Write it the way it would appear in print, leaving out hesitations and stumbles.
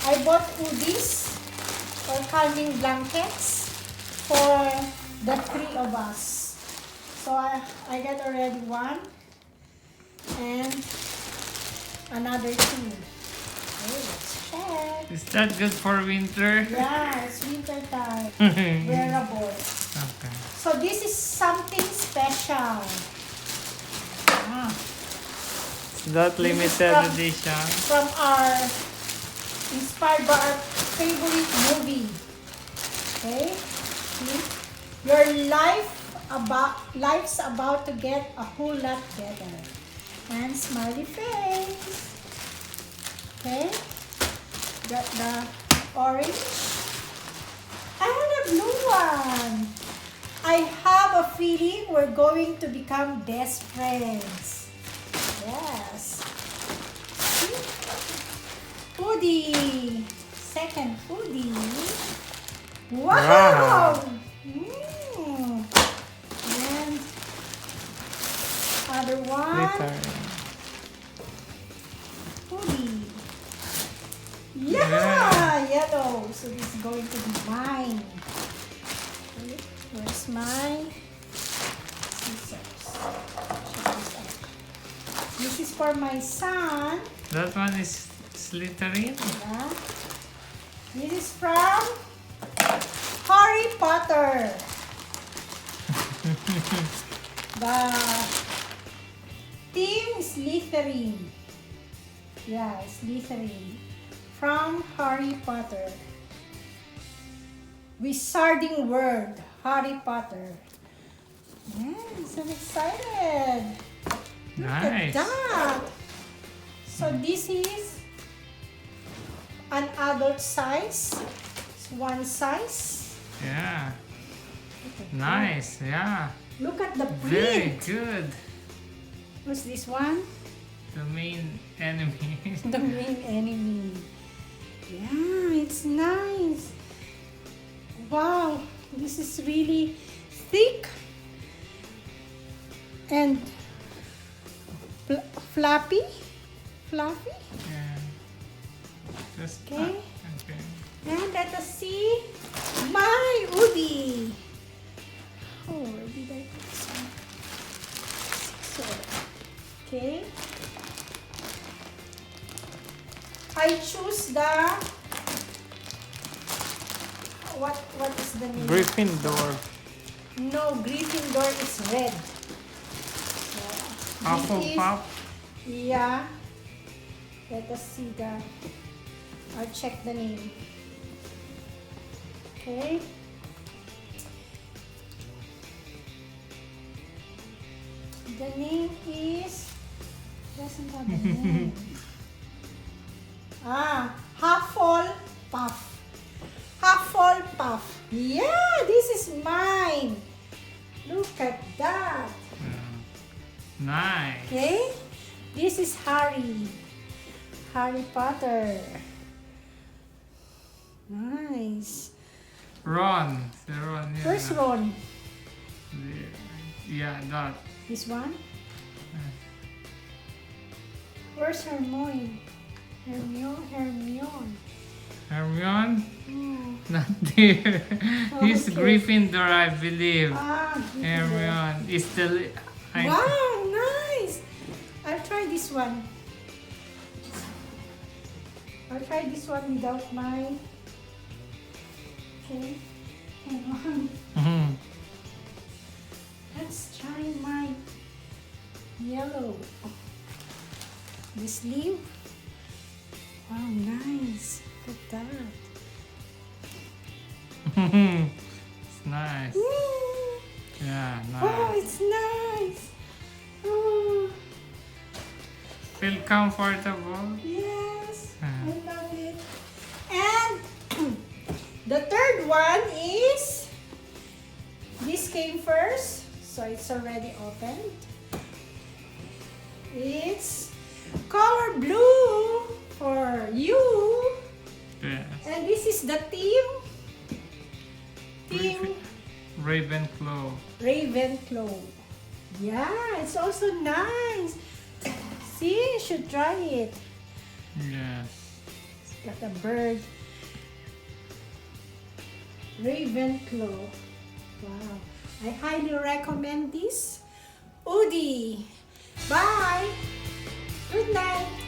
I bought oodies or calming blankets for the 3 of us. So I got already 1 and another 2. Okay, let's check. Is that good for winter? Yeah, it's winter time. Wearable. Okay. So this is something special. Ah, Is that limited edition? from our inspired by our favorite movie. Okay? See? Your life's about to get a whole lot better. And smiley face. Okay? Got the orange. I want a blue one. I have a feeling we're going to become best friends. Yes. Oodie. Second oodie. Wow. And other one. Slytherin. Oodie. Yeah, yellow. So this is going to be mine. Okay, where's my scissors? Check this out. This is for my son. That one is Slytherin? Yeah. This is from Harry Potter. The team Slytherin. Yeah, Slytherin. From Harry Potter. Wizarding World. Harry Potter. Yes, I'm excited. Look at Nice. that. So this is an adult size. It's one size. Yeah. Look at Nice. Yeah. that. Look at the Very print. good. What's this one? The main enemy. The main enemy. Yeah, it's nice. Wow, this is really thick and fluffy. Fluffy. Yeah. Just Okay. okay. And let us see my oodie. Oh, where did I put this one? So, okay. I choose the what is the name? Gryffindor. No, Gryffindor is red. Yeah. This is- Hufflepuff. Yeah. Let us see the. I'll check the name. Okay. The name is. Doesn't have the name. Hufflepuff. Hufflepuff. Yeah, this is mine. Look at that. Nice. Okay. This is Harry. Harry Potter. Nice. Ron. The Ron. Yeah. Where's Ron? Yeah, that. This one? Where's Hermione? Hermione. Hermione? Hmm. Not there. He's Okay. Gryffindor, I believe. Gryffindor. Hermione is still. Wow, nice. I'll try this one. I'll try this one without my. Okay. Hang on. Mhm. Let's try my yellow. The sleeve. Wow, nice. Look at that. It's nice. Woo! Yeah, Wow, nice. it's nice. Oh, Feel comfortable. yes. Ah. I love it. And the third one is, this came first, so it's already opened. It's color blue for you. Yes. And this is the team. Team Ravenclaw. Ravenclaw. Yeah, it's also nice. See, you should try it. Yes. Like a bird. Ravenclaw. Wow. I highly recommend this. Oodie. Bye. Good night.